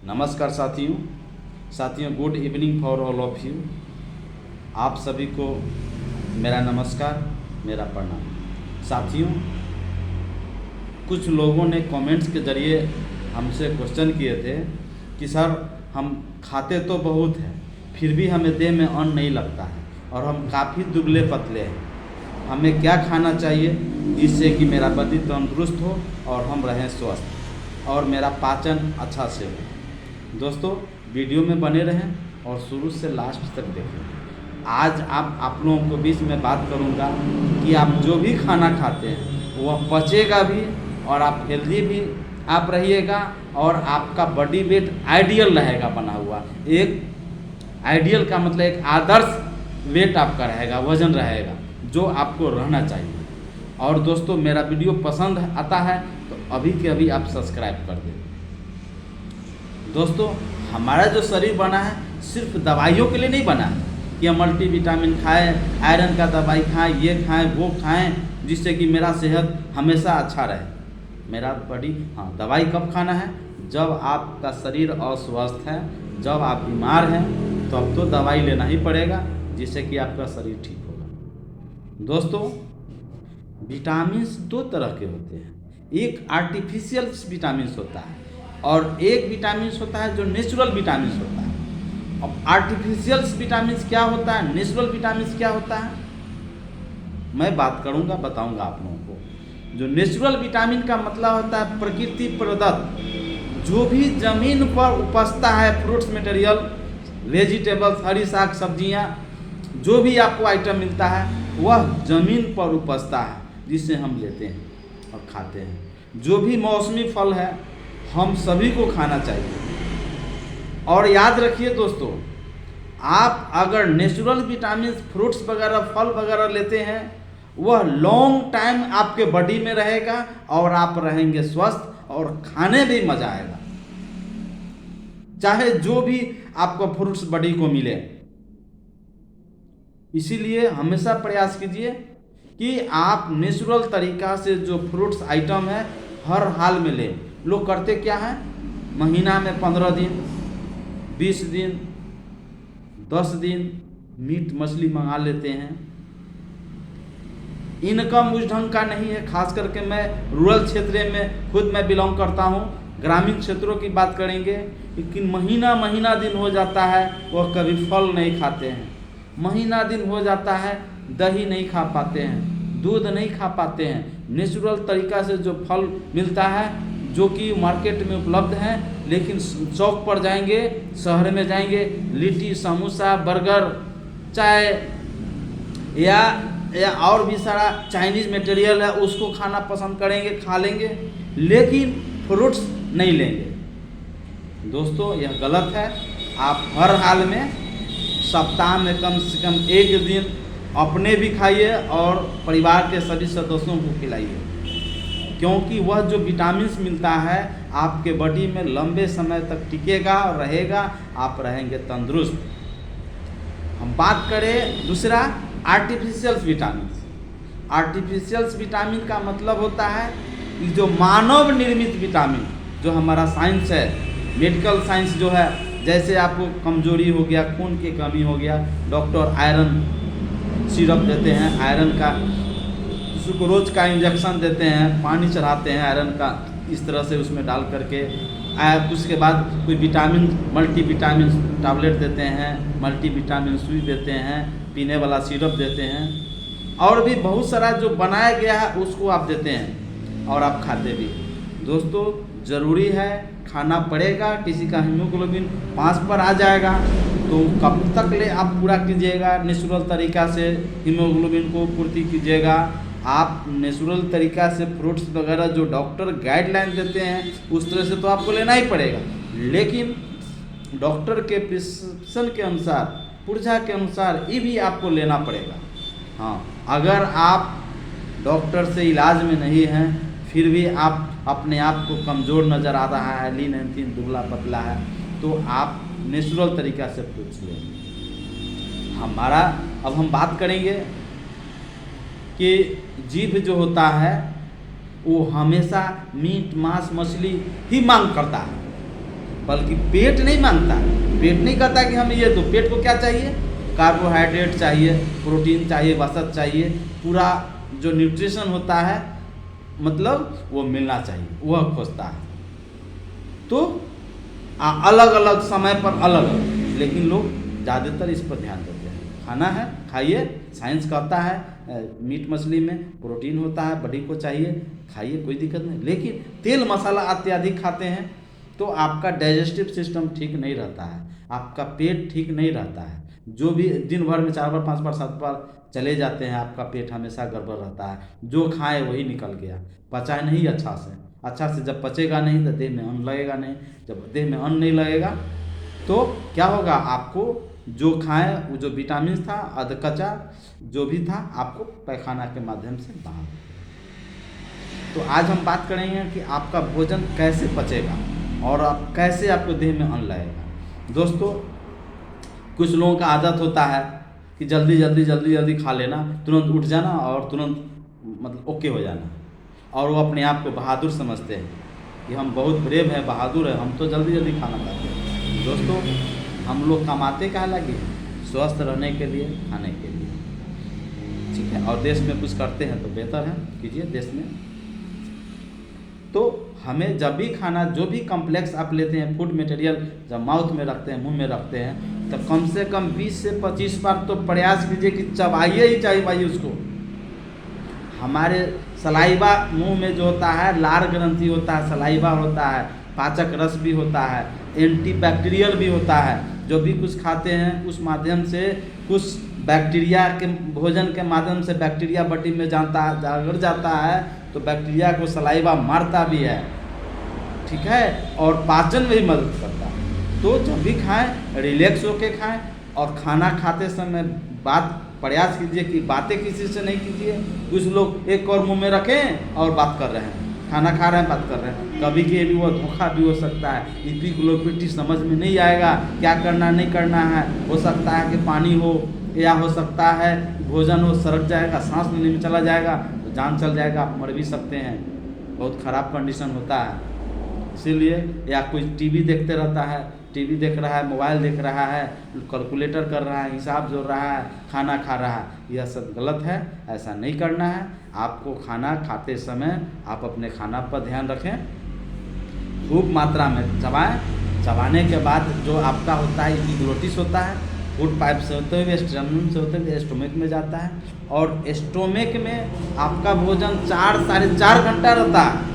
नमस्कार साथियों good evening for all of you. आप सभी को मेरा नमस्कार, मेरा प्रणाम। साथियों, कुछ लोगों ने कमेंट्स के ज़रिए हमसे क्वेश्चन किए थे कि सर हम खाते तो बहुत हैं फिर भी हमें देह में अन्न नहीं लगता है और हम काफ़ी दुबले पतले हैं, हमें क्या खाना चाहिए जिससे कि मेरा बॉडी तंदुरुस्त हो और हम रहें स्वस्थ और मेरा पाचन अच्छा से हो। दोस्तों, वीडियो में बने रहें और शुरू से लास्ट तक देखें। आज आप लोगों को बीच में बात करूंगा कि आप जो भी खाना खाते हैं वह पचेगा भी और आप हेल्दी भी आप रहिएगा और आपका बॉडी वेट आइडियल रहेगा बना हुआ। एक आइडियल का मतलब एक आदर्श वेट आपका रहेगा, वजन रहेगा जो आपको रहना चाहिए। और दोस्तों, मेरा वीडियो पसंद आता है तो अभी के अभी आप सब्सक्राइब कर दें। दोस्तों, हमारा जो शरीर बना है सिर्फ दवाइयों के लिए नहीं बना है कि हम मल्टीविटामिन खाएं, आयरन का दवाई खाएं, ये खाएं वो खाएं जिससे कि मेरा सेहत हमेशा अच्छा रहे, मेरा बॉडी। हाँ, दवाई कब खाना है? जब आपका शरीर अस्वस्थ है, जब आप बीमार हैं तब तो दवाई लेना ही पड़ेगा जिससे कि आपका शरीर ठीक होगा। दोस्तों, विटामिन्स दो तरह के होते हैं, एक आर्टिफिशियल विटामिन्स होता है और एक विटामिन्स होता है जो नेचुरल विटामिन्स होता है। अब आर्टिफिशियल विटामिन्स क्या होता है, नेचुरल विटामिन्स क्या होता है, मैं बात करूंगा, बताऊंगा आप लोगों को। जो नेचुरल विटामिन का मतलब होता है प्रकृति प्रदत्त, जो भी जमीन पर उपजता है, फ्रूट्स मटेरियल, वेजिटेबल्स, हरी साग सब्जियां, जो भी आपको आइटम मिलता है वह जमीन पर उपजता है जिसे हम लेते हैं और खाते हैं। जो भी मौसमी फल है हम सभी को खाना चाहिए। और याद रखिए दोस्तों, आप अगर नेचुरल विटामिन, फ्रूट्स वगैरह, फल वगैरह लेते हैं वह लॉन्ग टाइम आपके बॉडी में रहेगा और आप रहेंगे स्वस्थ और खाने भी मजा आएगा, चाहे जो भी आपको फ्रूट्स बॉडी को मिले। इसीलिए हमेशा प्रयास कीजिए कि आप नेचुरल तरीका से जो फ्रूट्स आइटम है हर हाल में लें। लोग करते क्या है, महीना में 15 दिन, 20 दिन, 10 दिन मीट मछली मंगा लेते हैं। इनकम उस ढंग का नहीं है, खास करके मैं रूरल क्षेत्र में खुद मैं बिलोंग करता हूँ। ग्रामीण क्षेत्रों की बात करेंगे, लेकिन महीना दिन हो जाता है वह कभी फल नहीं खाते हैं, महीना दिन हो जाता है दही नहीं खा पाते हैं, दूध नहीं खा पाते हैं। नेचुरल तरीका से जो फल मिलता है जो कि मार्केट में उपलब्ध है, लेकिन चौक पर जाएंगे, शहर में जाएंगे, लिट्टी, समोसा, बर्गर, चाय या और भी सारा चाइनीज़ मटेरियल है उसको खाना पसंद करेंगे, खा लेंगे, लेकिन फ्रूट्स नहीं लेंगे। दोस्तों, यह गलत है। आप हर हाल में सप्ताह में कम से कम एक दिन अपने भी खाइए और परिवार के सभी सदस्यों को खिलाइए, क्योंकि वह जो विटामिन्स मिलता है आपके बॉडी में लंबे समय तक टिकेगा और रहेगा, आप रहेंगे तंदुरुस्त। हम बात करें दूसरा, आर्टिफिशियल विटामिन। आर्टिफिशियल विटामिन का मतलब होता है कि जो मानव निर्मित विटामिन, जो हमारा साइंस है, मेडिकल साइंस जो है, जैसे आपको कमजोरी हो गया, खून की कमी हो गया, डॉक्टर आयरन सिरप देते हैं, आयरन का सुक्रोज का इंजेक्शन देते हैं, पानी चढ़ाते हैं आयरन का, इस तरह से उसमें डाल करके उसके बाद कोई विटामिन, मल्टीविटामिन टैबलेट देते हैं, मल्टीविटामिन सुई देते हैं, पीने वाला सिरप देते हैं, और भी बहुत सारा जो बनाया गया है उसको आप देते हैं और आप खाते भी। दोस्तों, ज़रूरी है, खाना पड़ेगा। किसी का हीमोग्लोबिन 5 पर आ जाएगा तो कब तक ले आप पूरा कीजिएगा, नेचुरल तरीका से हीमोग्लोबिन को पूर्ति कीजिएगा। आप नेचुरल तरीका से फ्रूट्स वगैरह जो डॉक्टर गाइडलाइन देते हैं उस तरह से तो आपको लेना ही पड़ेगा, लेकिन डॉक्टर के प्रिस्क्रिप्शन के अनुसार, पुर्जा के अनुसार ये भी आपको लेना पड़ेगा। हाँ, अगर आप डॉक्टर से इलाज में नहीं हैं फिर भी आप अपने आप को कमज़ोर नज़र आ रहा है, लीन एंड थीन, दुबला पतला है, तो आप नेचुरल तरीका से पूछ लें। हमारा अब हम बात करेंगे कि जीभ जो होता है वो हमेशा मीट, मांस, मछली ही मांग करता है। बल्कि पेट नहीं मांगता, पेट नहीं कहता कि हमें ये दो। पेट को क्या चाहिए? कार्बोहाइड्रेट चाहिए, प्रोटीन चाहिए, वसत चाहिए, पूरा जो न्यूट्रिशन होता है मतलब वो मिलना चाहिए, वह खोजता है। तो अलग अलग समय पर अलग अलग, लेकिन लोग ज़्यादातर इस पर ध्यान देते हैं। खाना है खाइए, साइंस कहता है मीट मछली में प्रोटीन होता है, बॉडी को चाहिए, खाइए, कोई दिक्कत नहीं। लेकिन तेल मसाला अत्यधिक खाते हैं तो आपका डाइजेस्टिव सिस्टम ठीक नहीं रहता है, आपका पेट ठीक नहीं रहता है। जो भी दिन भर में 4 बार 5 बार 7 बार चले जाते हैं, आपका पेट हमेशा गड़बड़ रहता है। जो खाए वही निकल गया, पचा नहीं अच्छा से जब पचेगा नहीं तो देह में अन्न लगेगा नहीं। जब देह में अन्न नहीं लगेगा तो क्या होगा? आपको जो खाए वो जो विटामिन था अधकचा जो भी था आपको पैखाना के माध्यम से बाहर। तो आज हम बात करेंगे कि आपका भोजन कैसे पचेगा और आप कैसे आपको देह में अन्न लगेगा। दोस्तों, कुछ लोगों का आदत होता है कि जल्दी खा लेना, तुरंत उठ जाना और तुरंत मतलब ओके हो जाना, और वो अपने आप को बहादुर समझते हैं कि हम बहुत ब्रेव हैं, बहादुर है, हम तो जल्दी खाना खाते हैं। दोस्तों, हम लोग कमाते काहे लगे हैं? स्वस्थ रहने के लिए, खाने के लिए, ठीक है। और देश में कुछ करते हैं तो बेहतर है, कीजिए देश में। तो हमें जब भी खाना, जो भी कॉम्प्लेक्स आप लेते हैं फूड मटेरियल, जब माउथ में रखते हैं, मुंह में रखते हैं, तो कम से कम 20 से 25 बार तो प्रयास कीजिए कि चबाइए ही चाहिए उसको। हमारे सलाइवा मुंह में जो होता है, लार ग्रंथि होता है, सलाइवा होता है, पाचक रस भी होता है, एंटीबैक्टीरियल भी होता है। जो भी कुछ खाते हैं उस माध्यम से कुछ बैक्टीरिया के, भोजन के माध्यम से बैक्टीरिया बॉडी में अगर जाता है तो बैक्टीरिया को सलाइवा मारता भी है, ठीक है, और पाचन में भी मदद करता है। तो जब भी खाएं रिलैक्स होके खाएं, और खाना खाते समय प्रयास कीजिए कि बातें किसी से नहीं कीजिए। कुछ लोग एक और मुंह में रखें और बात कर रहे हैं, खाना खा रहे हैं बात कर रहे हैं, कभी के भी वो धोखा भी हो सकता है। इपिग्लोपिटी समझ में नहीं आएगा क्या करना नहीं करना है। हो सकता है कि पानी हो, या हो सकता है भोजन हो, सड़क जाएगा, सांस लेने में चला जाएगा तो जान चल जाएगा, आप मर भी सकते हैं। बहुत ख़राब कंडीशन होता है। इसीलिए, या कोई टीवी देखते रहता है, टीवी देख रहा है, मोबाइल देख रहा है, कैलकुलेटर कर रहा है, हिसाब जोड़ रहा है, खाना खा रहा है, यह सब गलत है। ऐसा नहीं करना है। आपको खाना खाते समय आप अपने खाना पर ध्यान रखें, खूब मात्रा में चबाएं। चबाने के बाद जो आपका होता है इपिग्लोटिस होता है, फूड पाइप से होते हुए स्टमक से होते हुए स्टोमक में जाता है, और स्टोमक में आपका भोजन 4 साढ़े 4 घंटा रहता है।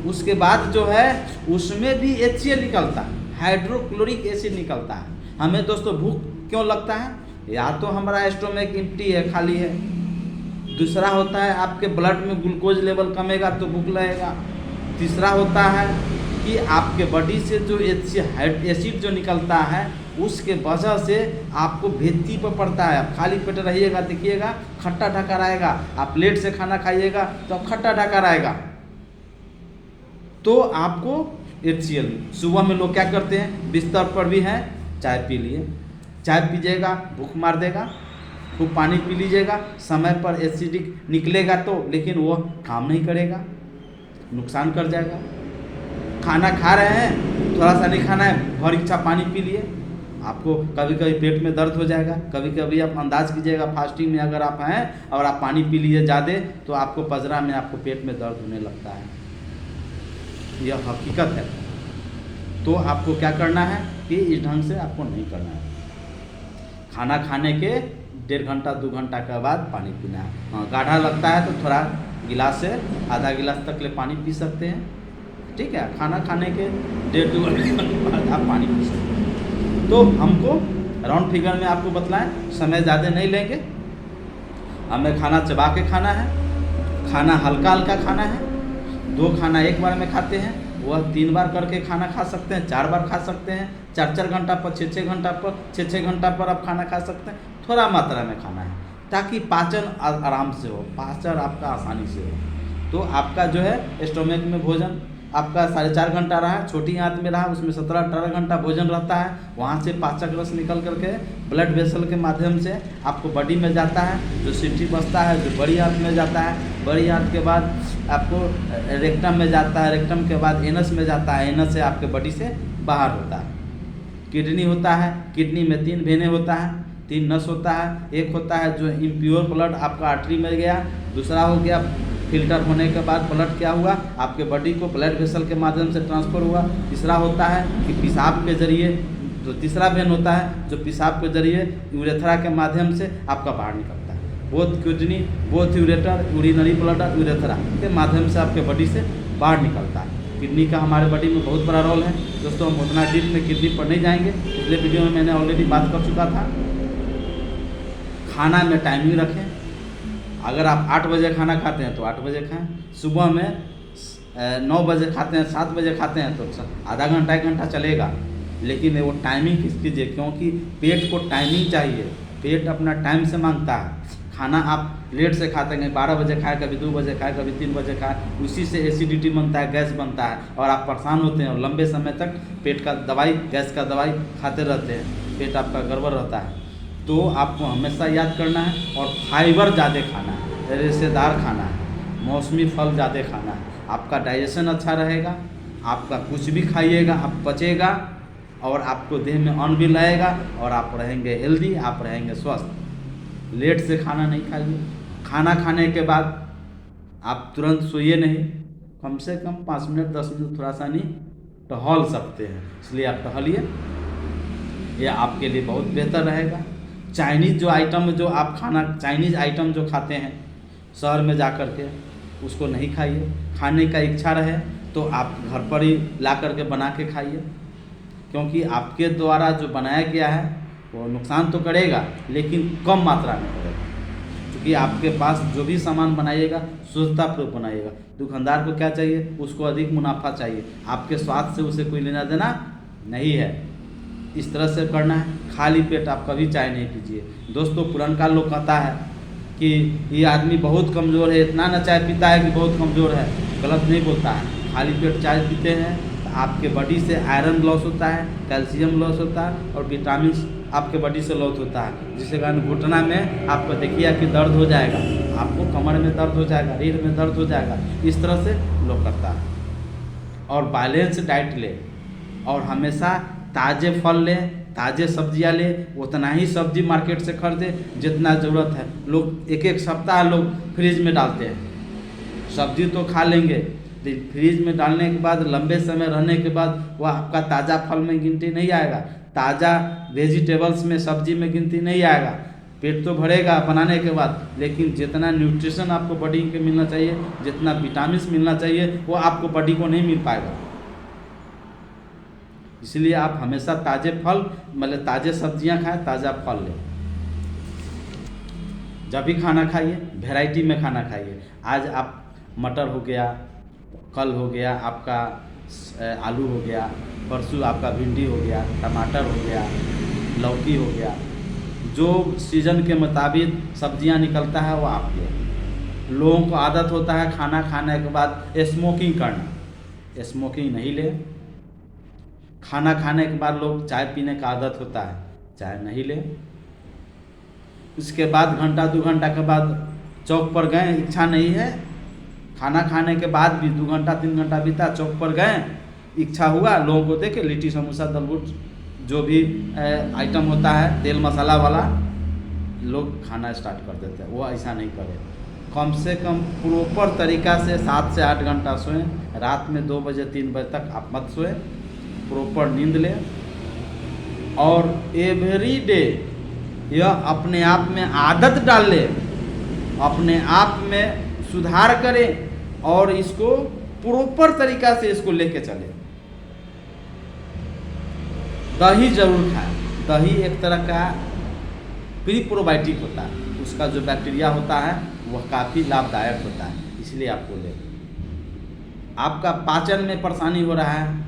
उसके बाद जो है उसमें भी HCl निकलता है, हाइड्रोक्लोरिक एसिड निकलता है। हमें दोस्तों भूख क्यों लगता है? या तो हमारा स्टोमक एम्प्टी है, खाली है। दूसरा होता है आपके ब्लड में ग्लूकोज लेवल कमेगा तो भूख लगेगा। तीसरा होता है कि आपके बॉडी से जो एसिड जो निकलता है उसके वजह से आपको भित्ति पर पड़ता है। आप खाली पेट रहिएगा, देखिएगा खट्टा ढकार आएगा। आप प्लेट से खाना खाइएगा तो खट्टा ढकार आएगा। तो आपको HCl, सुबह में लोग क्या करते हैं, बिस्तर पर भी हैं, चाय पी लिए, चाय पीजिएगा भूख मार देगा, खूब पानी पी लीजिएगा, समय पर एसिडिक निकलेगा तो, लेकिन वो काम नहीं करेगा, नुकसान कर जाएगा। खाना खा रहे हैं, थोड़ा सा नहीं खाना है, भर इच्छा पानी पी लिए, आपको कभी कभी पेट में दर्द हो जाएगा। कभी कभी आप अंदाज कीजिएगा, फास्टिंग में अगर आप हैं और आप पानी पी लीजिए ज़्यादा तो आपको पजरा में आपको पेट में दर्द होने लगता है, यह हकीकत है। तो आपको क्या करना है कि इस ढंग से आपको नहीं करना है। खाना खाने के 1.5 घंटा 2 घंटा के बाद पानी पीना है। हाँ, गाढ़ा लगता है तो थोड़ा गिलास से आधा गिलास तक ले पानी पी सकते हैं, ठीक है। खाना खाने के 1.5-2 घंटे बाद आप पानी पी सकते हैं। तो हमको राउंड फिगर में आपको बतलाएं, समय ज़्यादा नहीं लेंगे, हमें खाना चबा के खाना है, खाना हल्का हल्का खाना है। 2 खाना एक बार में खाते हैं, वह 3 बार करके खाना खा सकते हैं, 4 बार खा सकते हैं, 4-4 घंटा पर, 6-6 घंटा पर, 6-6 घंटा पर आप खाना खा सकते हैं। थोड़ा मात्रा में खाना है ताकि पाचन आराम से हो, पाचन आपका आसानी से हो। तो आपका जो है स्टोमक में भोजन आपका 4.5 घंटा रहा, छोटी आंत में रहा, उसमें 17-18 घंटा भोजन रहता है। वहाँ से पाचक रस निकल करके ब्लड वेसल के माध्यम से आपको बॉडी में जाता है, जो सिटी बचता है जो बड़ी आंत में जाता है। बड़ी आंत के बाद आपको रेक्टम में जाता है, रेक्टम के बाद एनस में जाता है, एनस से आपके बॉडी से बाहर होता है। किडनी होता है, किडनी में 3 वेने होता है, 3 नस होता है। एक होता है जो इम्प्योर ब्लड आपका आर्टरी में गया, दूसरा हो गया फिल्टर होने के बाद ब्लड क्या हुआ आपके बॉडी को ब्लड वेसल के माध्यम से ट्रांसफ़र हुआ। तीसरा होता है कि पेशाब के जरिए, जो तीसरा वेन होता है जो पेशाब के जरिए यूरेथ्रा के माध्यम से आपका बाहर निकलता है। Both kidney, both ureter, urinary bladder, urethra के माध्यम से आपके बॉडी से बाहर निकलता है। किडनी का हमारे बॉडी में बहुत बड़ा रोल है दोस्तों। हम उतना डीप में किडनी पर नहीं जाएंगे, पिछले वीडियो में मैंने ऑलरेडी बात कर चुका था। खाना में टाइमिंग रखें। अगर आप 8 बजे खाना खाते हैं तो 8 बजे खाएं। सुबह में 9 बजे खाते हैं, 7 बजे खाते हैं तो आधा घंटा 1 घंटा चलेगा, लेकिन वो टाइमिंग किस कीजिए, क्योंकि पेट को टाइमिंग चाहिए। पेट अपना टाइम से मांगता है। खाना आप लेट से खाते हैं, 12 बजे खाए, कभी 2 बजे खाए, कभी 3 बजे खाए, उसी से एसिडिटी बनता है, गैस बनता है और आप परेशान होते हैं और लंबे समय तक पेट का दवाई, गैस का दवाई खाते रहते हैं, पेट आपका गड़बड़ रहता है। तो आपको हमेशा याद करना है और फाइबर ज़्यादा खाना है, रेशेदार खाना है, मौसमी फल ज़्यादा खाना है। आपका डाइजेशन अच्छा रहेगा, आपका कुछ भी खाइएगा आप पचेगा और आपको देह में अन्न भी लगेगा और आप रहेंगे हेल्दी, आप रहेंगे स्वस्थ। लेट से खाना नहीं खाइए। खाना खाने के बाद आप तुरंत सोइए नहीं, कम से कम 5 मिनट 10 मिनट थोड़ा सा नहीं टहल सकते हैं, इसलिए आप टहलिए, यह आपके लिए बहुत बेहतर रहेगा। चाइनीज़ जो आइटम जो आप खाना, चाइनीज़ आइटम जो खाते हैं शहर में जा कर के, उसको नहीं खाइए। खाने का इच्छा रहे तो आप घर पर ही ला करके बना के खाइए, क्योंकि आपके द्वारा जो बनाया गया है वो नुकसान तो करेगा लेकिन कम मात्रा में करेगा। क्योंकि आपके पास जो भी सामान बनाइएगा शुद्धतापूर्वक बनाइएगा। दुकानदार को क्या चाहिए, उसको अधिक मुनाफा चाहिए, आपके स्वास्थ्य से उसे कोई लेना देना नहीं है। इस तरह से करना है। खाली पेट आप कभी चाय नहीं पीजिए दोस्तों। पुरनका लोग कहता है कि ये आदमी बहुत कमज़ोर है, इतना ना चाय पीता है कि बहुत कमज़ोर है। गलत नहीं बोलता है। खाली पेट चाय पीते हैं तो आपके बॉडी से आयरन लॉस होता है, कैल्शियम लॉस होता है और विटामिन आपके बॉडी से लॉस होता है, जिसके कारण घुटना में आपको देखिए कि दर्द हो जाएगा, आपको कमर में दर्द हो जाएगा, रीढ़ में दर्द हो जाएगा। इस तरह से लोग करता है। और बैलेंस डाइट ले और हमेशा ताज़े फल लें, ताज़े सब्जियां लें। उतना ही सब्जी मार्केट से खरीदे जितना ज़रूरत है। लोग एक सप्ताह लोग फ्रिज में डालते हैं, सब्जी तो खा लेंगे, लेकिन फ्रिज में डालने के बाद लंबे समय रहने के बाद वह आपका ताज़ा फल में गिनती नहीं आएगा, ताज़ा वेजिटेबल्स में, सब्जी में गिनती नहीं आएगा। पेट तो भरेगा बनाने के बाद, लेकिन जितना न्यूट्रिशन आपको बॉडी के मिलना चाहिए, जितना विटामिन मिलना चाहिए, वो आपको बॉडी को नहीं मिल पाएगा। इसलिए आप हमेशा ताज़े फल, मतलब ताज़े सब्जियां खाएं, ताज़ा फल लें। जब भी खाना खाइए वैरायटी में खाना खाइए। आज आप मटर हो गया, कल हो गया आपका आलू हो गया, परसों आपका भिंडी हो गया, टमाटर हो गया, लौकी हो गया। जो सीज़न के मुताबिक सब्जियां निकलता है वो आप लें। लोगों को आदत होता है खाना खाने के बाद स्मोकिंग करना, स्मोकिंग नहीं ले। खाना खाने के बाद लोग चाय पीने का आदत होता है, चाय नहीं ले। उसके बाद घंटा 2 घंटा के बाद चौक पर गए, इच्छा नहीं है, खाना खाने के बाद भी 2 घंटा 3 घंटा बीता, चौक पर गए, इच्छा हुआ, लोगों को देखे लिट्टी समोसा दलबुट जो भी आइटम होता है तेल मसाला वाला, लोग खाना स्टार्ट कर देते हैं। वो ऐसा नहीं करें। कम से कम प्रॉपर तरीक़ा से 7 से 8 घंटा सोएं। रात में 2 बजे 3 बजे तक आप मत सोएं, प्रॉपर नींद लें। और एवरी डे यह अपने आप में आदत डाल ले, अपने आप में सुधार करें और इसको प्रॉपर तरीक़ा से इसको लेके चले। दही जरूर खाएं। दही एक तरह का प्रीप्रोबायोटिक होता है, उसका जो बैक्टीरिया होता है वह काफ़ी लाभदायक होता है, इसलिए आपको ले। आपका पाचन में परेशानी हो रहा है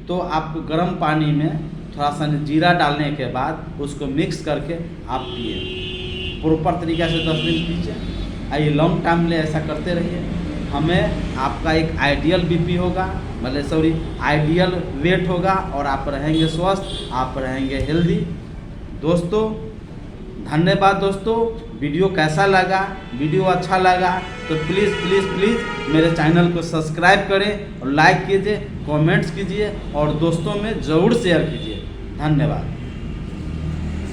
तो आप गर्म पानी में थोड़ा सा जीरा डालने के बाद उसको मिक्स करके आप पिए। प्रॉपर तरीक़ा से 10 दिन पीजिए। आइए लॉन्ग टाइम ले ऐसा करते रहिए। हमें आपका एक आइडियल बीपी होगा, मतलब सॉरी आइडियल वेट होगा और आप रहेंगे स्वस्थ, आप रहेंगे हेल्दी। दोस्तों धन्यवाद। दोस्तों वीडियो कैसा लगा, वीडियो अच्छा लगा तो प्लीज़ प्लीज़ प्लीज़ मेरे चैनल को सब्सक्राइब करें और लाइक कीजिए, कमेंट्स कीजिए और दोस्तों में ज़रूर शेयर कीजिए। धन्यवाद।